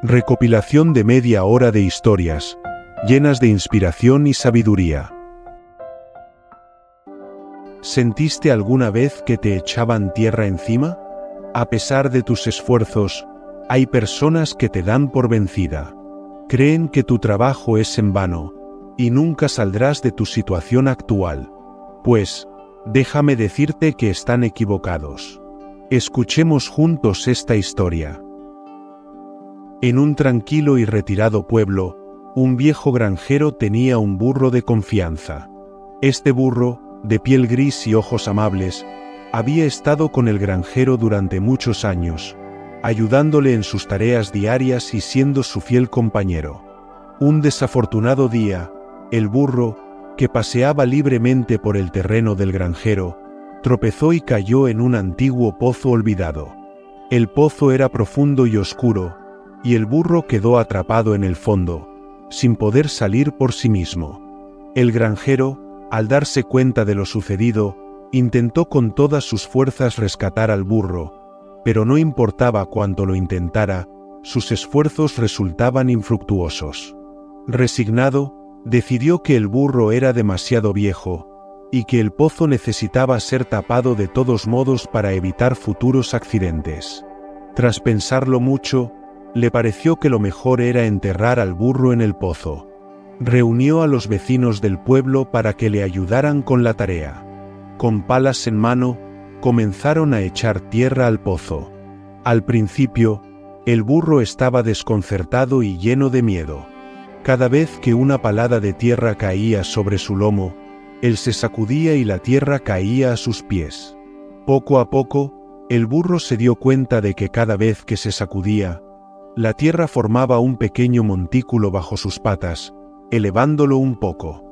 Recopilación de media hora de historias, llenas de inspiración y sabiduría. ¿Sentiste alguna vez que te echaban tierra encima? A pesar de tus esfuerzos, hay personas que te dan por vencida. Creen que tu trabajo es en vano, y nunca saldrás de tu situación actual. Pues, déjame decirte que están equivocados. Escuchemos juntos esta historia. En un tranquilo y retirado pueblo, un viejo granjero tenía un burro de confianza. Este burro, de piel gris y ojos amables, había estado con el granjero durante muchos años, ayudándole en sus tareas diarias y siendo su fiel compañero. Un desafortunado día, el burro, que paseaba libremente por el terreno del granjero, tropezó y cayó en un antiguo pozo olvidado. El pozo era profundo y oscuro, y el burro quedó atrapado en el fondo, sin poder salir por sí mismo. El granjero, al darse cuenta de lo sucedido, intentó con todas sus fuerzas rescatar al burro, pero no importaba cuánto lo intentara, sus esfuerzos resultaban infructuosos. Resignado, decidió que el burro era demasiado viejo, y que el pozo necesitaba ser tapado de todos modos para evitar futuros accidentes. Tras pensarlo mucho, le pareció que lo mejor era enterrar al burro en el pozo. Reunió a los vecinos del pueblo para que le ayudaran con la tarea. Con palas en mano, comenzaron a echar tierra al pozo. Al principio, el burro estaba desconcertado y lleno de miedo. Cada vez que una palada de tierra caía sobre su lomo, él se sacudía y la tierra caía a sus pies. Poco a poco, el burro se dio cuenta de que cada vez que se sacudía, la tierra formaba un pequeño montículo bajo sus patas, elevándolo un poco.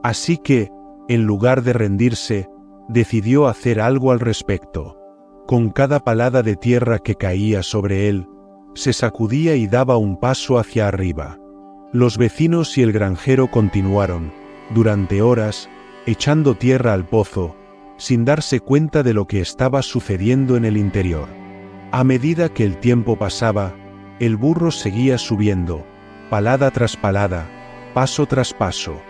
Así que, en lugar de rendirse, decidió hacer algo al respecto. Con cada palada de tierra que caía sobre él, se sacudía y daba un paso hacia arriba. Los vecinos y el granjero continuaron, durante horas, echando tierra al pozo, sin darse cuenta de lo que estaba sucediendo en el interior. A medida que el tiempo pasaba, el burro seguía subiendo, palada tras palada, paso tras paso.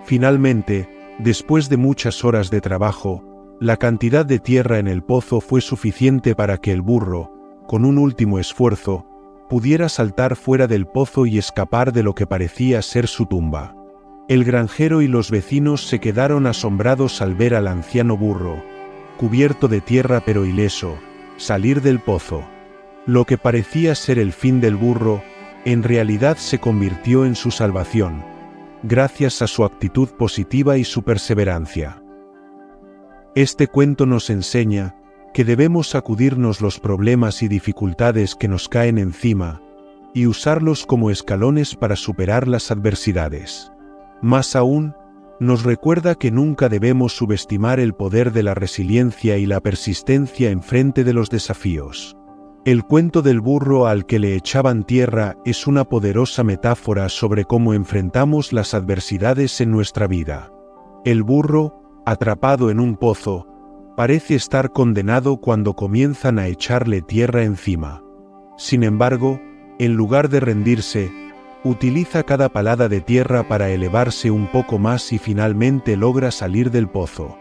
Finalmente, después de muchas horas de trabajo, la cantidad de tierra en el pozo fue suficiente para que el burro, con un último esfuerzo, pudiera saltar fuera del pozo y escapar de lo que parecía ser su tumba. El granjero y los vecinos se quedaron asombrados al ver al anciano burro, cubierto de tierra pero ileso, salir del pozo. Lo que parecía ser el fin del burro, en realidad se convirtió en su salvación, gracias a su actitud positiva y su perseverancia. Este cuento nos enseña que debemos sacudirnos los problemas y dificultades que nos caen encima y usarlos como escalones para superar las adversidades. Más aún, nos recuerda que nunca debemos subestimar el poder de la resiliencia y la persistencia en frente de los desafíos. El cuento del burro al que le echaban tierra es una poderosa metáfora sobre cómo enfrentamos las adversidades en nuestra vida. El burro, atrapado en un pozo, parece estar condenado cuando comienzan a echarle tierra encima. Sin embargo, en lugar de rendirse, utiliza cada palada de tierra para elevarse un poco más y finalmente logra salir del pozo.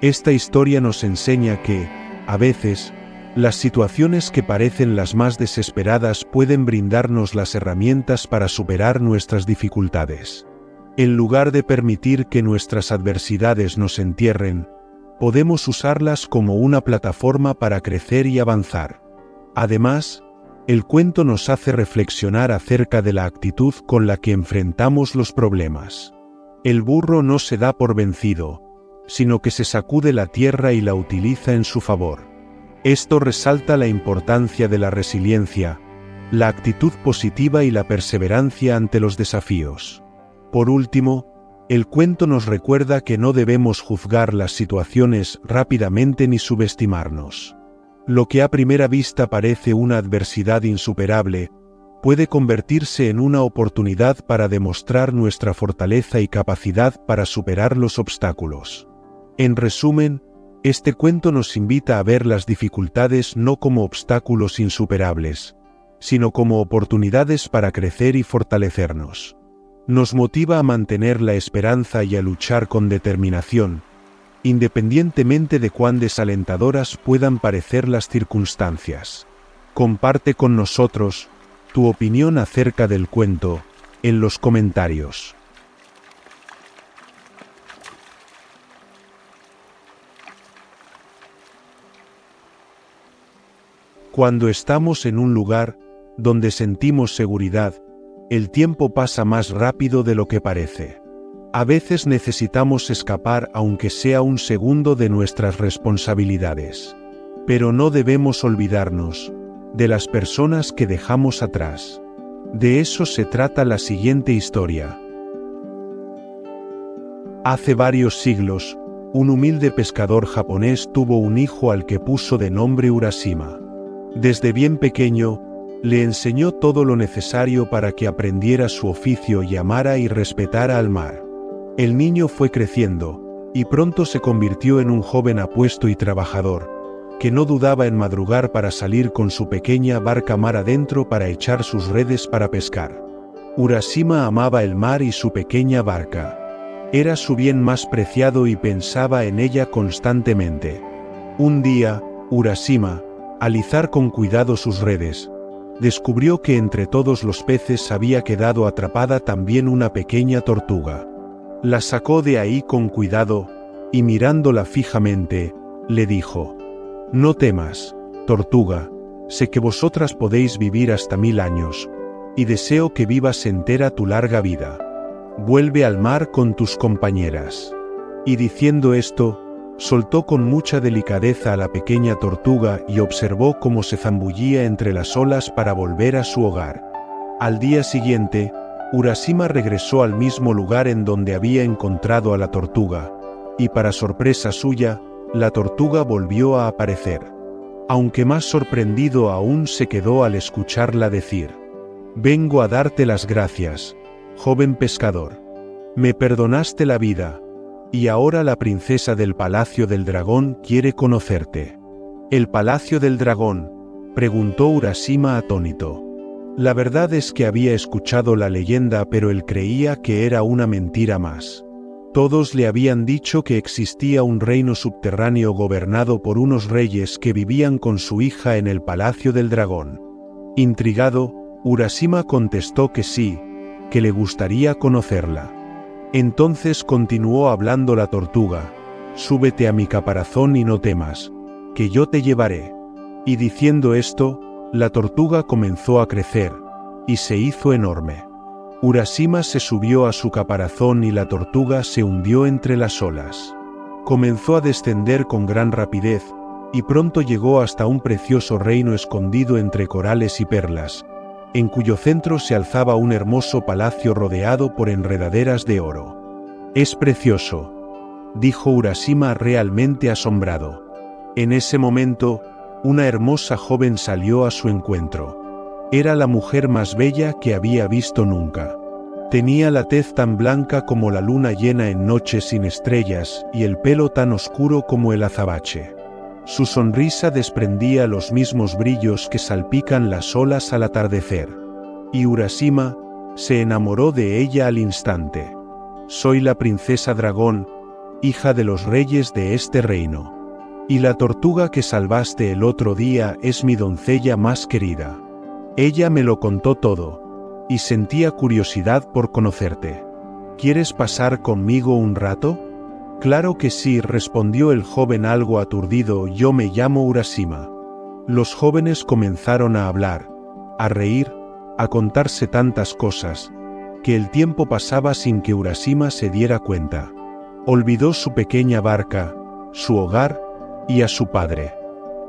Esta historia nos enseña que, a veces, las situaciones que parecen las más desesperadas pueden brindarnos las herramientas para superar nuestras dificultades. En lugar de permitir que nuestras adversidades nos entierren, podemos usarlas como una plataforma para crecer y avanzar. Además, el cuento nos hace reflexionar acerca de la actitud con la que enfrentamos los problemas. El burro no se da por vencido, sino que se sacude la tierra y la utiliza en su favor. Esto resalta la importancia de la resiliencia, la actitud positiva y la perseverancia ante los desafíos. Por último, el cuento nos recuerda que no debemos juzgar las situaciones rápidamente ni subestimarnos. Lo que a primera vista parece una adversidad insuperable, puede convertirse en una oportunidad para demostrar nuestra fortaleza y capacidad para superar los obstáculos. En resumen, este cuento nos invita a ver las dificultades no como obstáculos insuperables, sino como oportunidades para crecer y fortalecernos. Nos motiva a mantener la esperanza y a luchar con determinación, independientemente de cuán desalentadoras puedan parecer las circunstancias. Comparte con nosotros tu opinión acerca del cuento en los comentarios. Cuando estamos en un lugar donde sentimos seguridad, el tiempo pasa más rápido de lo que parece. A veces necesitamos escapar aunque sea un segundo de nuestras responsabilidades. Pero no debemos olvidarnos de las personas que dejamos atrás. De eso se trata la siguiente historia. Hace varios siglos, un humilde pescador japonés tuvo un hijo al que puso de nombre Urashima. Desde bien pequeño, le enseñó todo lo necesario para que aprendiera su oficio y amara y respetara al mar. El niño fue creciendo, y pronto se convirtió en un joven apuesto y trabajador, que no dudaba en madrugar para salir con su pequeña barca mar adentro para echar sus redes para pescar. Urashima amaba el mar y su pequeña barca. Era su bien más preciado y pensaba en ella constantemente. Un día, Urashima, al izar con cuidado sus redes, descubrió que entre todos los peces había quedado atrapada también una pequeña tortuga. La sacó de ahí con cuidado, y mirándola fijamente, le dijo: «No temas, tortuga, sé que vosotras podéis vivir hasta 1000 años, y deseo que vivas entera tu larga vida. Vuelve al mar con tus compañeras». Y diciendo esto, soltó con mucha delicadeza a la pequeña tortuga y observó cómo se zambullía entre las olas para volver a su hogar. Al día siguiente, Urashima regresó al mismo lugar en donde había encontrado a la tortuga, y para sorpresa suya, la tortuga volvió a aparecer. Aunque más sorprendido aún se quedó al escucharla decir: «Vengo a darte las gracias, joven pescador. Me perdonaste la vida, y ahora la princesa del Palacio del Dragón quiere conocerte». «¿El Palacio del Dragón?», preguntó Urashima atónito. La verdad es que había escuchado la leyenda, pero él creía que era una mentira más. Todos le habían dicho que existía un reino subterráneo gobernado por unos reyes que vivían con su hija en el Palacio del Dragón. Intrigado, Urashima contestó que sí, que le gustaría conocerla. Entonces continuó hablando la tortuga: «Súbete a mi caparazón y no temas, que yo te llevaré». Y diciendo esto, la tortuga comenzó a crecer, y se hizo enorme. Urashima se subió a su caparazón y la tortuga se hundió entre las olas. Comenzó a descender con gran rapidez, y pronto llegó hasta un precioso reino escondido entre corales y perlas, en cuyo centro se alzaba un hermoso palacio rodeado por enredaderas de oro. «Es precioso», dijo Urashima realmente asombrado. En ese momento, una hermosa joven salió a su encuentro. Era la mujer más bella que había visto nunca. Tenía la tez tan blanca como la luna llena en noches sin estrellas y el pelo tan oscuro como el azabache. Su sonrisa desprendía los mismos brillos que salpican las olas al atardecer. Y Urashima se enamoró de ella al instante. «Soy la princesa dragón, hija de los reyes de este reino. Y la tortuga que salvaste el otro día es mi doncella más querida. Ella me lo contó todo, y sentía curiosidad por conocerte. ¿Quieres pasar conmigo un rato?». «Claro que sí», respondió el joven algo aturdido. «Yo me llamo Urashima». Los jóvenes comenzaron a hablar, a reír, a contarse tantas cosas, que el tiempo pasaba sin que Urashima se diera cuenta. Olvidó su pequeña barca, su hogar y a su padre.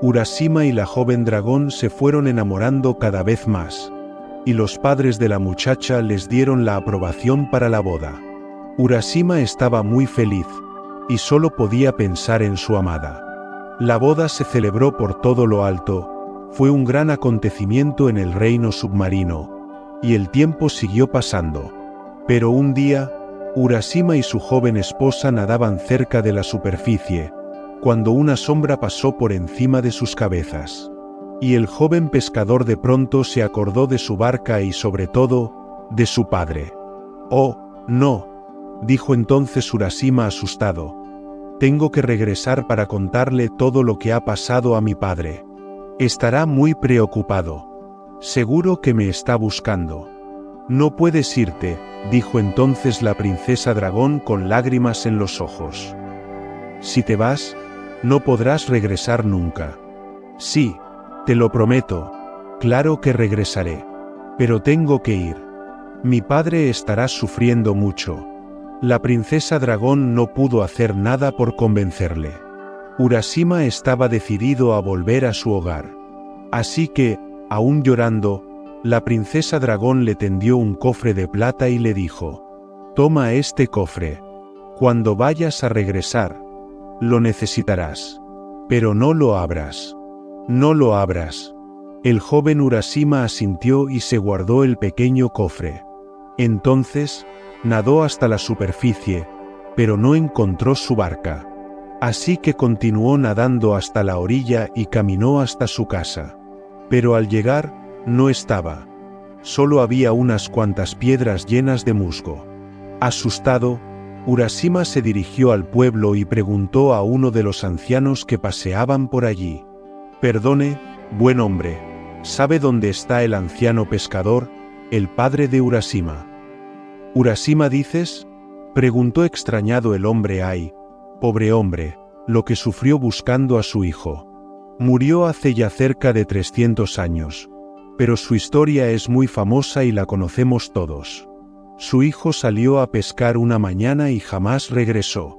Urashima y la joven dragón se fueron enamorando cada vez más, y los padres de la muchacha les dieron la aprobación para la boda. Urashima estaba muy feliz, y solo podía pensar en su amada. La boda se celebró por todo lo alto, fue un gran acontecimiento en el reino submarino, y el tiempo siguió pasando. Pero un día, Urashima y su joven esposa nadaban cerca de la superficie, cuando una sombra pasó por encima de sus cabezas. Y el joven pescador de pronto se acordó de su barca y sobre todo, de su padre. «Oh, no», dijo entonces Urashima asustado. «Tengo que regresar para contarle todo lo que ha pasado a mi padre. Estará muy preocupado. Seguro que me está buscando». «No puedes irte», dijo entonces la princesa dragón con lágrimas en los ojos. «Si te vas, no podrás regresar nunca». «Sí, te lo prometo, claro que regresaré. Pero tengo que ir. Mi padre estará sufriendo mucho». La princesa dragón no pudo hacer nada por convencerle. Urashima estaba decidido a volver a su hogar. Así que, aún llorando, la princesa dragón le tendió un cofre de plata y le dijo: «Toma este cofre. Cuando vayas a regresar, lo necesitarás. Pero no lo abras. No lo abras». El joven Urashima asintió y se guardó el pequeño cofre. Entonces, nadó hasta la superficie, pero no encontró su barca. Así que continuó nadando hasta la orilla y caminó hasta su casa. Pero al llegar, no estaba. Solo había unas cuantas piedras llenas de musgo. Asustado, Urashima se dirigió al pueblo y preguntó a uno de los ancianos que paseaban por allí: «Perdone, buen hombre, ¿sabe dónde está el anciano pescador, el padre de Urashima?» «¿Urashima dices?», preguntó extrañado el hombre. «Ay, pobre hombre, lo que sufrió buscando a su hijo. Murió hace ya cerca de 300 años, pero su historia es muy famosa y la conocemos todos. Su hijo salió a pescar una mañana y jamás regresó.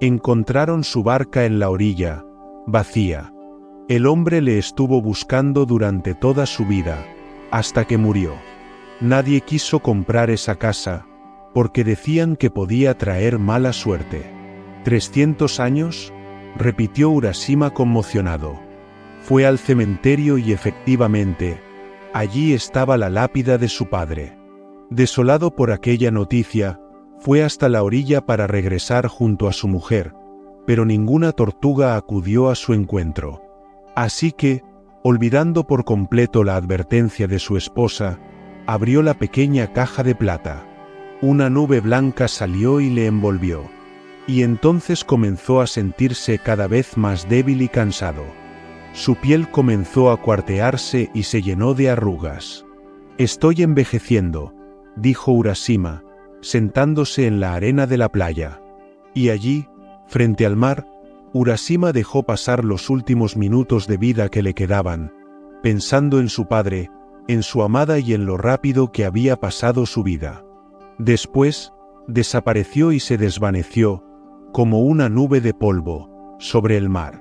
Encontraron su barca en la orilla, vacía. El hombre le estuvo buscando durante toda su vida, hasta que murió. Nadie quiso comprar esa casa, porque decían que podía traer mala suerte». «¿300 años?», repitió Urashima conmocionado. Fue al cementerio y efectivamente, allí estaba la lápida de su padre. Desolado por aquella noticia, fue hasta la orilla para regresar junto a su mujer, pero ninguna tortuga acudió a su encuentro. Así que, olvidando por completo la advertencia de su esposa, abrió la pequeña caja de plata. Una nube blanca salió y le envolvió. Y entonces comenzó a sentirse cada vez más débil y cansado. Su piel comenzó a cuartearse y se llenó de arrugas. «Estoy envejeciendo», dijo Urashima, sentándose en la arena de la playa. Y allí, frente al mar, Urashima dejó pasar los últimos minutos de vida que le quedaban, pensando en su padre, en su amada y en lo rápido que había pasado su vida. Después, desapareció y se desvaneció, como una nube de polvo, sobre el mar.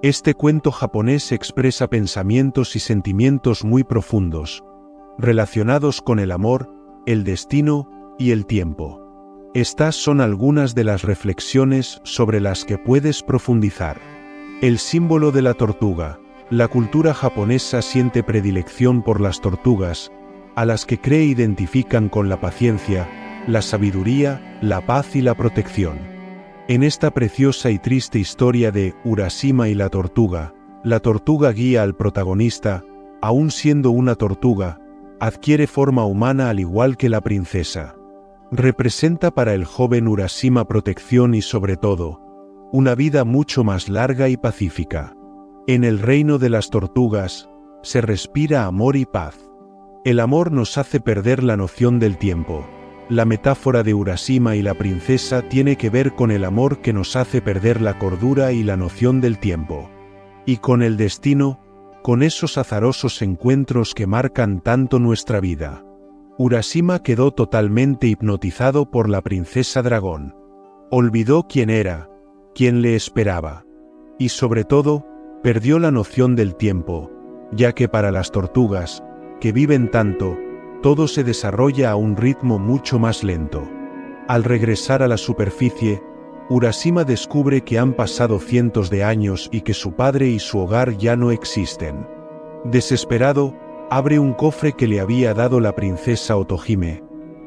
Este cuento japonés expresa pensamientos y sentimientos muy profundos, relacionados con el amor, el destino y el tiempo. Estas son algunas de las reflexiones sobre las que puedes profundizar. El símbolo de la tortuga. La cultura japonesa siente predilección por las tortugas, a las que cree identifican con la paciencia, la sabiduría, la paz y la protección. En esta preciosa y triste historia de Urashima y la tortuga guía al protagonista, aun siendo una tortuga, adquiere forma humana al igual que la princesa. Representa para el joven Urashima protección y sobre todo, una vida mucho más larga y pacífica. En el reino de las tortugas, se respira amor y paz. El amor nos hace perder la noción del tiempo. La metáfora de Urashima y la princesa tiene que ver con el amor que nos hace perder la cordura y la noción del tiempo. Y con el destino, con esos azarosos encuentros que marcan tanto nuestra vida. Urashima quedó totalmente hipnotizado por la princesa dragón. Olvidó quién era, quién le esperaba. Y sobre todo, perdió la noción del tiempo, ya que para las tortugas, que viven tanto, todo se desarrolla a un ritmo mucho más lento. Al regresar a la superficie, Urashima descubre que han pasado cientos de años y que su padre y su hogar ya no existen. Desesperado, abre un cofre que le había dado la princesa Otohime,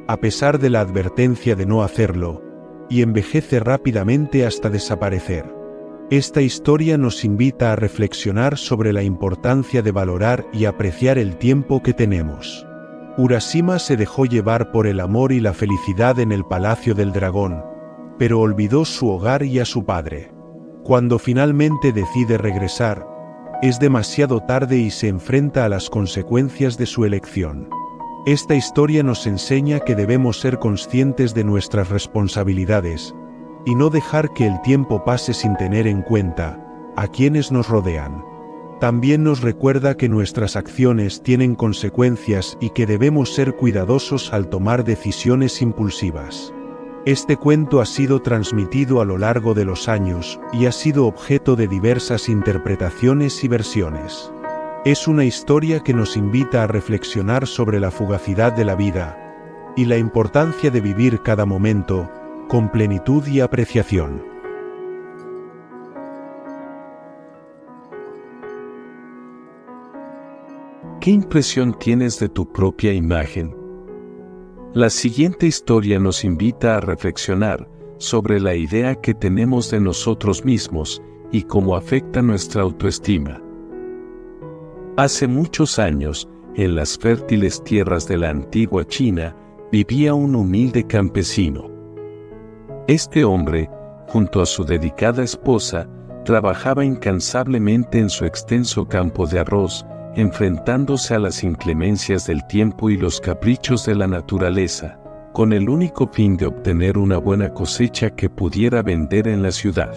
a pesar de la advertencia de no hacerlo, y envejece rápidamente hasta desaparecer. Esta historia nos invita a reflexionar sobre la importancia de valorar y apreciar el tiempo que tenemos. Urashima se dejó llevar por el amor y la felicidad en el Palacio del Dragón, pero olvidó su hogar y a su padre. Cuando finalmente decide regresar, es demasiado tarde y se enfrenta a las consecuencias de su elección. Esta historia nos enseña que debemos ser conscientes de nuestras responsabilidades y no dejar que el tiempo pase sin tener en cuenta a quienes nos rodean. También nos recuerda que nuestras acciones tienen consecuencias y que debemos ser cuidadosos al tomar decisiones impulsivas. Este cuento ha sido transmitido a lo largo de los años y ha sido objeto de diversas interpretaciones y versiones. Es una historia que nos invita a reflexionar sobre la fugacidad de la vida y la importancia de vivir cada momento con plenitud y apreciación. ¿Qué impresión tienes de tu propia imagen? La siguiente historia nos invita a reflexionar sobre la idea que tenemos de nosotros mismos y cómo afecta nuestra autoestima. Hace muchos años, en las fértiles tierras de la antigua China, vivía un humilde campesino. Este hombre, junto a su dedicada esposa, trabajaba incansablemente en su extenso campo de arroz, enfrentándose a las inclemencias del tiempo y los caprichos de la naturaleza, con el único fin de obtener una buena cosecha que pudiera vender en la ciudad.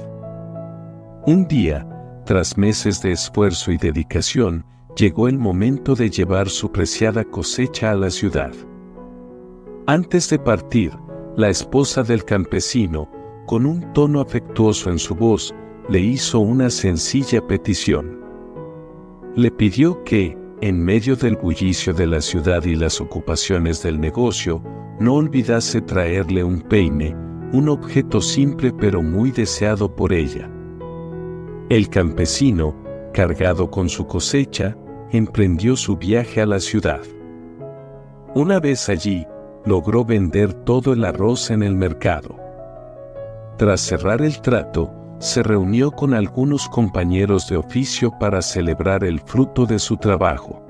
Un día, tras meses de esfuerzo y dedicación, llegó el momento de llevar su preciada cosecha a la ciudad. Antes de partir, la esposa del campesino, con un tono afectuoso en su voz, le hizo una sencilla petición. Le pidió que, en medio del bullicio de la ciudad y las ocupaciones del negocio, no olvidase traerle un peine, un objeto simple pero muy deseado por ella. El campesino, cargado con su cosecha, emprendió su viaje a la ciudad. Una vez allí, logró vender todo el arroz en el mercado. Tras cerrar el trato, se reunió con algunos compañeros de oficio para celebrar el fruto de su trabajo.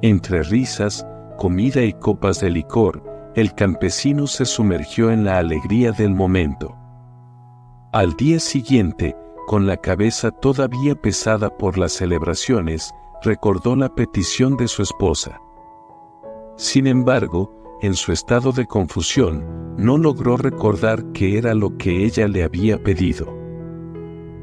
Entre risas, comida y copas de licor, el campesino se sumergió en la alegría del momento. Al día siguiente, con la cabeza todavía pesada por las celebraciones, recordó la petición de su esposa. Sin embargo, en su estado de confusión, no logró recordar qué era lo que ella le había pedido.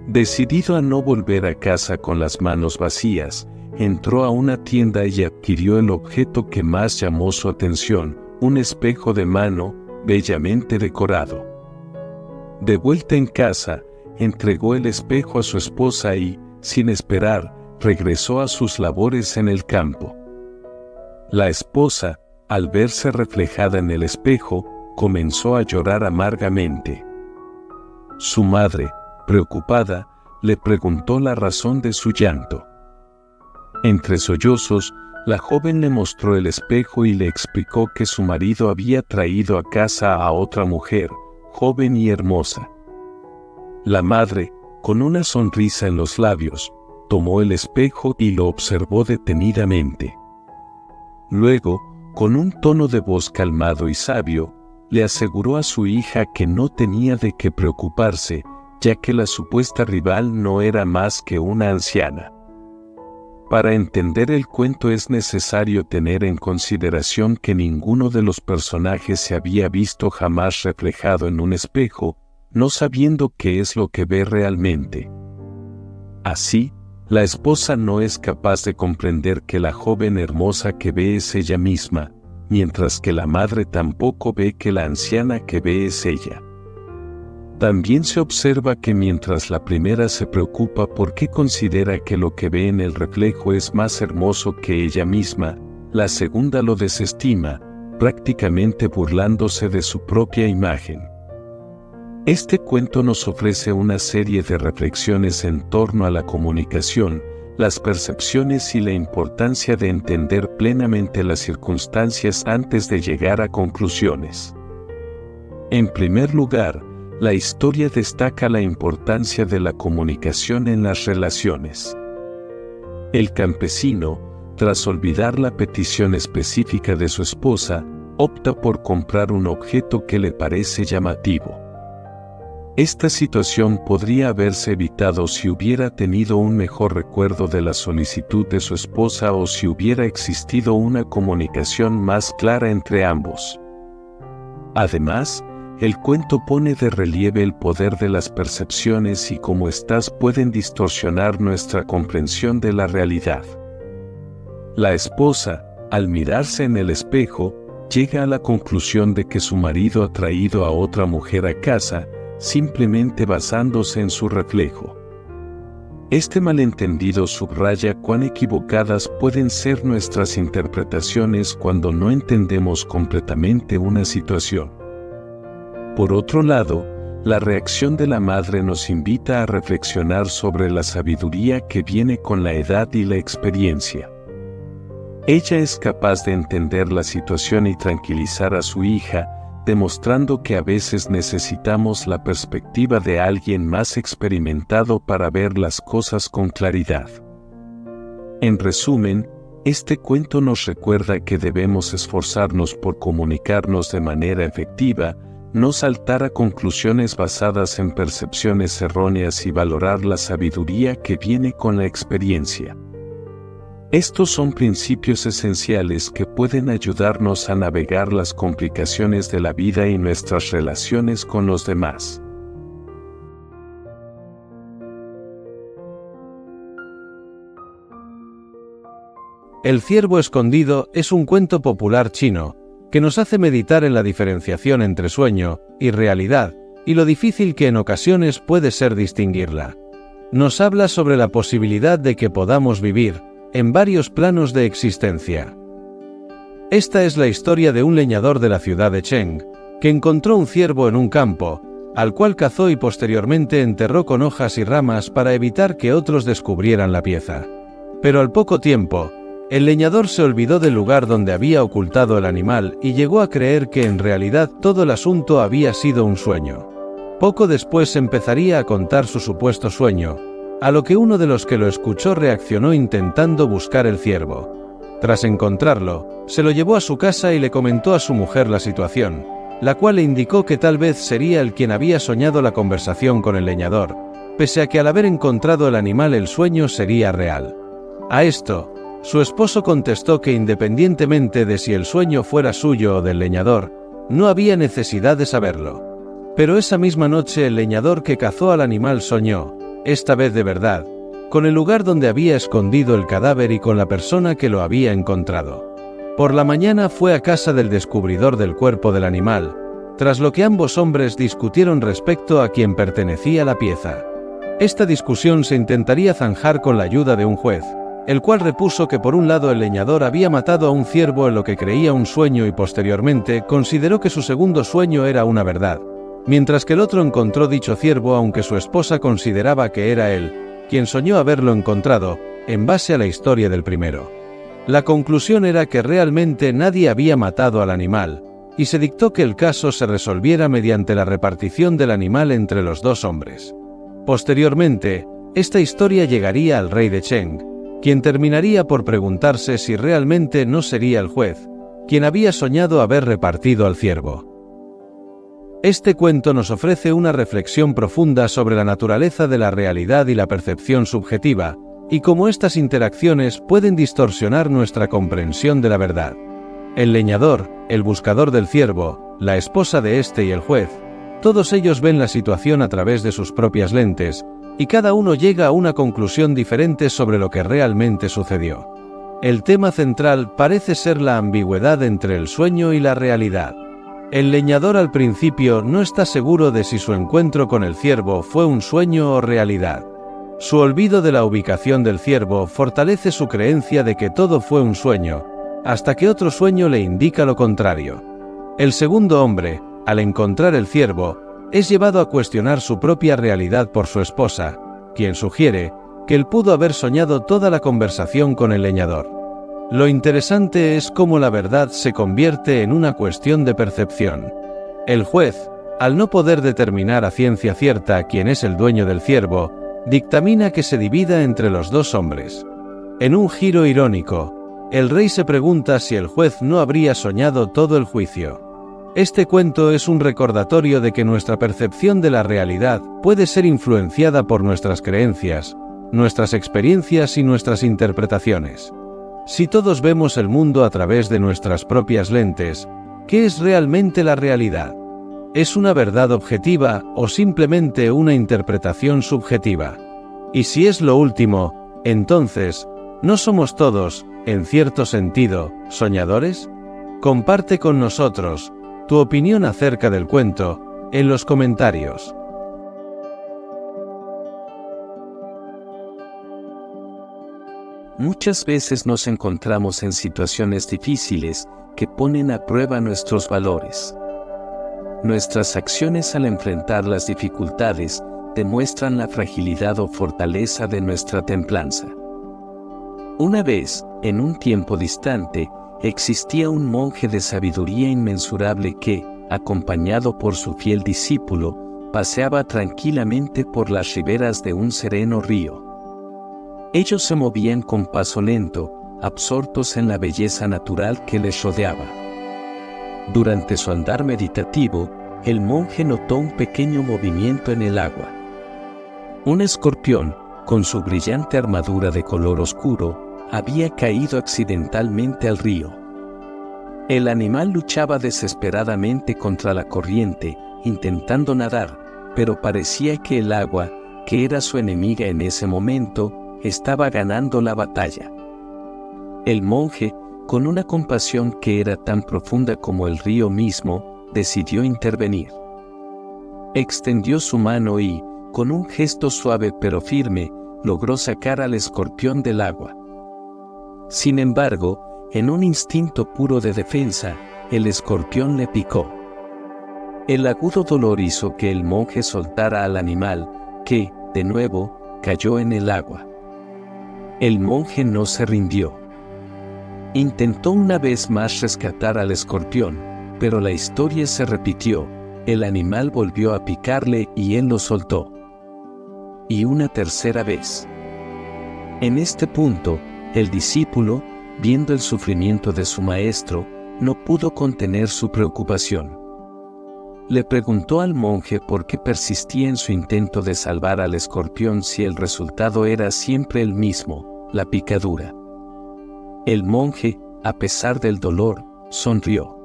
Decidido a no volver a casa con las manos vacías, entró a una tienda y adquirió el objeto que más llamó su atención, un espejo de mano, bellamente decorado. De vuelta en casa, entregó el espejo a su esposa y, sin esperar, regresó a sus labores en el campo. La esposa, al verse reflejada en el espejo, comenzó a llorar amargamente. Su madre, preocupada, le preguntó la razón de su llanto. Entre sollozos, la joven le mostró el espejo y le explicó que su marido había traído a casa a otra mujer, joven y hermosa. La madre, con una sonrisa en los labios, tomó el espejo y lo observó detenidamente. Luego, con un tono de voz calmado y sabio, le aseguró a su hija que no tenía de qué preocuparse, ya que la supuesta rival no era más que una anciana. Para entender el cuento es necesario tener en consideración que ninguno de los personajes se había visto jamás reflejado en un espejo, no sabiendo qué es lo que ve realmente. Así, la esposa no es capaz de comprender que la joven hermosa que ve es ella misma, mientras que la madre tampoco ve que la anciana que ve es ella. También se observa que mientras la primera se preocupa porque considera que lo que ve en el reflejo es más hermoso que ella misma, la segunda lo desestima, prácticamente burlándose de su propia imagen. Este cuento nos ofrece una serie de reflexiones en torno a la comunicación, las percepciones y la importancia de entender plenamente las circunstancias antes de llegar a conclusiones. En primer lugar, La historia destaca la importancia de la comunicación en las relaciones. El campesino, tras olvidar la petición específica de su esposa, opta por comprar un objeto que le parece llamativo. Esta situación podría haberse evitado si hubiera tenido un mejor recuerdo de la solicitud de su esposa o si hubiera existido una comunicación más clara entre ambos. Además, el cuento pone de relieve el poder de las percepciones y cómo éstas pueden distorsionar nuestra comprensión de la realidad. La esposa, al mirarse en el espejo, llega a la conclusión de que su marido ha traído a otra mujer a casa, simplemente basándose en su reflejo. Este malentendido subraya cuán equivocadas pueden ser nuestras interpretaciones cuando no entendemos completamente una situación. Por otro lado, la reacción de la madre nos invita a reflexionar sobre la sabiduría que viene con la edad y la experiencia. Ella es capaz de entender la situación y tranquilizar a su hija, demostrando que a veces necesitamos la perspectiva de alguien más experimentado para ver las cosas con claridad. En resumen, este cuento nos recuerda que debemos esforzarnos por comunicarnos de manera efectiva, no saltar a conclusiones basadas en percepciones erróneas y valorar la sabiduría que viene con la experiencia. Estos son principios esenciales que pueden ayudarnos a navegar las complicaciones de la vida y nuestras relaciones con los demás. El ciervo escondido es un cuento popular chino que nos hace meditar en la diferenciación entre sueño y realidad y lo difícil que en ocasiones puede ser distinguirla. Nos habla sobre la posibilidad de que podamos vivir en varios planos de existencia. Esta es la historia de un leñador de la ciudad de Cheng, que encontró un ciervo en un campo, al cual cazó y posteriormente enterró con hojas y ramas para evitar que otros descubrieran la pieza. Pero al poco tiempo, el leñador se olvidó del lugar donde había ocultado el animal y llegó a creer que en realidad todo el asunto había sido un sueño. Poco después empezaría a contar su supuesto sueño, a lo que uno de los que lo escuchó reaccionó intentando buscar el ciervo. Tras encontrarlo, se lo llevó a su casa y le comentó a su mujer la situación, la cual le indicó que tal vez sería él quien había soñado la conversación con el leñador, pese a que al haber encontrado el animal el sueño sería real. A esto, su esposo contestó que independientemente de si el sueño fuera suyo o del leñador, no había necesidad de saberlo. Pero esa misma noche el leñador que cazó al animal soñó, esta vez de verdad, con el lugar donde había escondido el cadáver y con la persona que lo había encontrado. Por la mañana fue a casa del descubridor del cuerpo del animal, tras lo que ambos hombres discutieron respecto a quién pertenecía la pieza. Esta discusión se intentaría zanjar con la ayuda de un juez, el cual repuso que por un lado el leñador había matado a un ciervo en lo que creía un sueño y posteriormente consideró que su segundo sueño era una verdad, mientras que el otro encontró dicho ciervo aunque su esposa consideraba que era él quien soñó haberlo encontrado, en base a la historia del primero. La conclusión era que realmente nadie había matado al animal, y se dictó que el caso se resolviera mediante la repartición del animal entre los dos hombres. Posteriormente, esta historia llegaría al rey de Cheng, quien terminaría por preguntarse si realmente no sería el juez, quien había soñado haber repartido al ciervo. Este cuento nos ofrece una reflexión profunda sobre la naturaleza de la realidad y la percepción subjetiva, y cómo estas interacciones pueden distorsionar nuestra comprensión de la verdad. El leñador, el buscador del ciervo, la esposa de este y el juez, todos ellos ven la situación a través de sus propias lentes, y cada uno llega a una conclusión diferente sobre lo que realmente sucedió. El tema central parece ser la ambigüedad entre el sueño y la realidad. El leñador al principio no está seguro de si su encuentro con el ciervo fue un sueño o realidad. Su olvido de la ubicación del ciervo fortalece su creencia de que todo fue un sueño, hasta que otro sueño le indica lo contrario. El segundo hombre, al encontrar el ciervo, es llevado a cuestionar su propia realidad por su esposa, quien sugiere que él pudo haber soñado toda la conversación con el leñador. Lo interesante es cómo la verdad se convierte en una cuestión de percepción. El juez, Al no poder determinar a ciencia cierta quién es el dueño del ciervo, dictamina que se divida entre los dos hombres. En un giro irónico, el rey se pregunta si el juez no habría soñado todo el juicio. Este cuento es un recordatorio de que nuestra percepción de la realidad puede ser influenciada por nuestras creencias, nuestras experiencias y nuestras interpretaciones. Si todos vemos el mundo a través de nuestras propias lentes, ¿qué es realmente la realidad? ¿Es una verdad objetiva o simplemente una interpretación subjetiva? Y si es lo último, entonces, ¿no somos todos, en cierto sentido, soñadores? Comparte con nosotros tu opinión acerca del cuento en los comentarios. Muchas veces nos encontramos en situaciones difíciles que ponen a prueba nuestros valores. Nuestras acciones al enfrentar las dificultades demuestran la fragilidad o fortaleza de nuestra templanza. Una vez, en un tiempo distante, existía un monje de sabiduría inmensurable que, acompañado por su fiel discípulo, paseaba tranquilamente por las riberas de un sereno río. Ellos se movían con paso lento, absortos en la belleza natural que les rodeaba. Durante su andar meditativo, el monje notó un pequeño movimiento en el agua. Un escorpión, con su brillante armadura de color oscuro, había caído accidentalmente al río. El animal luchaba desesperadamente contra la corriente, intentando nadar, pero parecía que el agua, que era su enemiga en ese momento, estaba ganando la batalla. El monje, con una compasión que era tan profunda como el río mismo, decidió intervenir. Extendió su mano y, con un gesto suave pero firme, logró sacar al escorpión del agua. Sin embargo, en un instinto puro de defensa, el escorpión le picó. El agudo dolor hizo que el monje soltara al animal, que, de nuevo, cayó en el agua. El monje no se rindió. Intentó una vez más rescatar al escorpión, pero la historia se repitió. El animal volvió a picarle y él lo soltó. Y una tercera vez. En este punto, el discípulo, viendo el sufrimiento de su maestro, no pudo contener su preocupación. Le preguntó al monje por qué persistía en su intento de salvar al escorpión si el resultado era siempre el mismo, la picadura. El monje, a pesar del dolor, sonrió.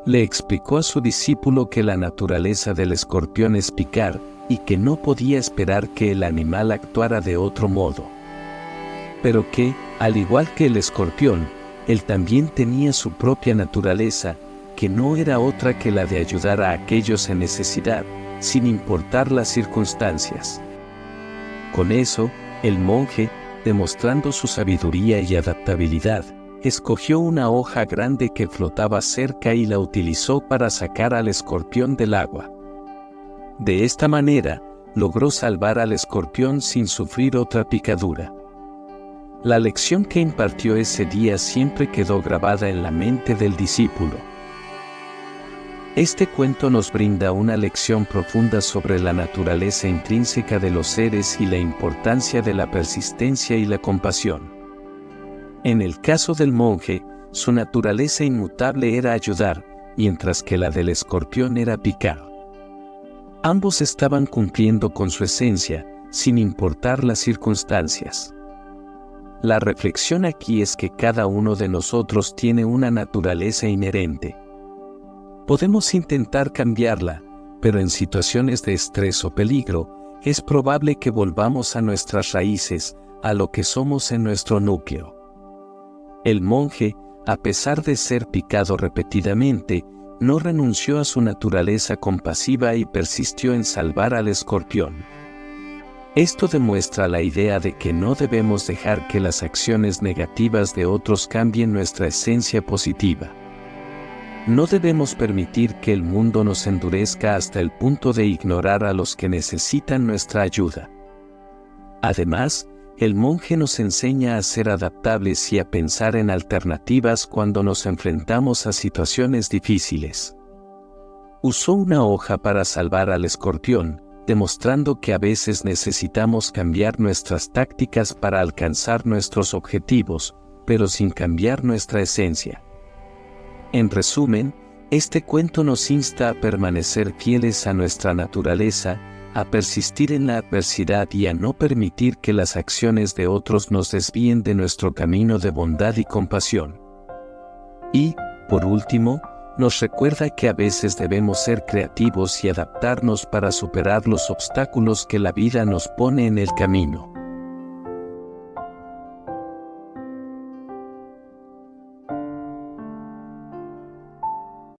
Le explicó a su discípulo que la naturaleza del escorpión es picar y que no podía esperar que el animal actuara de otro modo. Pero que, al igual que el escorpión, él también tenía su propia naturaleza, que no era otra que la de ayudar a aquellos en necesidad, sin importar las circunstancias. Con eso, el monje, demostrando su sabiduría y adaptabilidad, escogió una hoja grande que flotaba cerca y la utilizó para sacar al escorpión del agua. De esta manera, logró salvar al escorpión sin sufrir otra picadura. La lección que impartió ese día siempre quedó grabada en la mente del discípulo. Este cuento nos brinda una lección profunda sobre la naturaleza intrínseca de los seres y la importancia de la persistencia y la compasión. En el caso del monje, su naturaleza inmutable era ayudar, mientras que la del escorpión era picar. Ambos estaban cumpliendo con su esencia, sin importar las circunstancias. La reflexión aquí es que cada uno de nosotros tiene una naturaleza inherente. Podemos intentar cambiarla, pero en situaciones de estrés o peligro, es probable que volvamos a nuestras raíces, a lo que somos en nuestro núcleo. El monje, a pesar de ser picado repetidamente, no renunció a su naturaleza compasiva y persistió en salvar al escorpión. Esto demuestra la idea de que no debemos dejar que las acciones negativas de otros cambien nuestra esencia positiva. No debemos permitir que el mundo nos endurezca hasta el punto de ignorar a los que necesitan nuestra ayuda. Además, el monje nos enseña a ser adaptables y a pensar en alternativas cuando nos enfrentamos a situaciones difíciles. Usó una hoja para salvar al escorpión, demostrando que a veces necesitamos cambiar nuestras tácticas para alcanzar nuestros objetivos, pero sin cambiar nuestra esencia. En resumen, este cuento nos insta a permanecer fieles a nuestra naturaleza, a persistir en la adversidad y a no permitir que las acciones de otros nos desvíen de nuestro camino de bondad y compasión. Y, por último, nos recuerda que a veces debemos ser creativos y adaptarnos para superar los obstáculos que la vida nos pone en el camino.